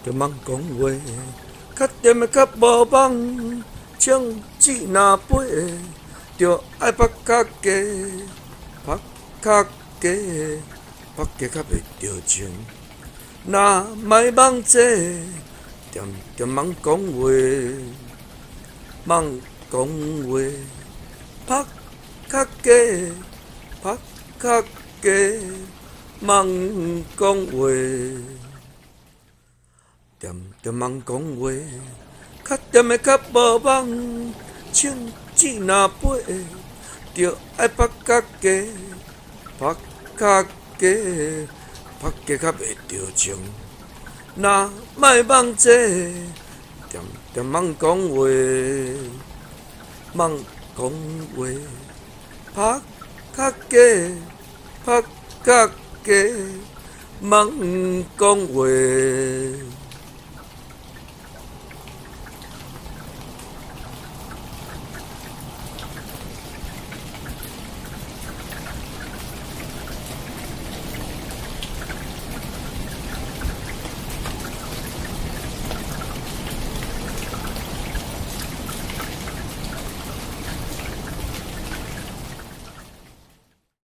着忙讲话，较点的较无梦，枪指若飞，着爱拍较低，拍较低，拍低较袂着情。若莫梦这，点点忙讲话，忙讲话，拍较低，拍较低，忙讲话。点点忙讲话，较点的较无梦，枪指若飞，着爱拍较低，拍较低，拍低较袂着情。若莫梦这，点点忙讲话，忙讲话，拍较低，拍较低，忙讲话。